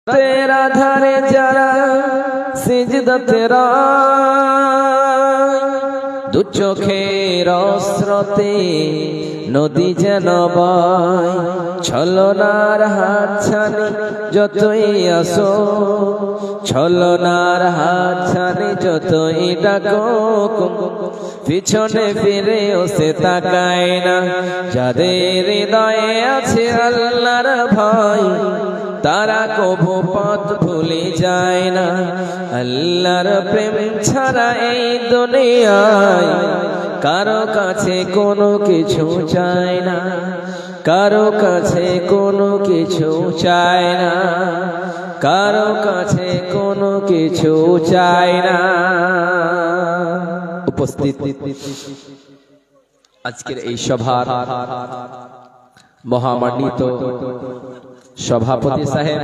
तेरा धारे जरा सिजदा तेरा दु चोखेर स्रोते नदी जेन बय छलनार हातछानी যতই আসো ছলনার হাতছানি যতই ডাকো পিছনে ফিরেও সে তাকায় না যাদের হৃদয়ে আছে আল্লাহর ভয় তারা কবু পথ ভুলে যায় না আল্লাহর প্রেম ছাড়া এই দুনিয়ায় কারো কাছে কোনো কিছু চায় না কারো কাছে কোনো কিছু চায় না কারো কাছে কোনো কিছু চায় না। উপস্থিত আজকের এই সভার মহামান্বিত সভাপতি সাহেব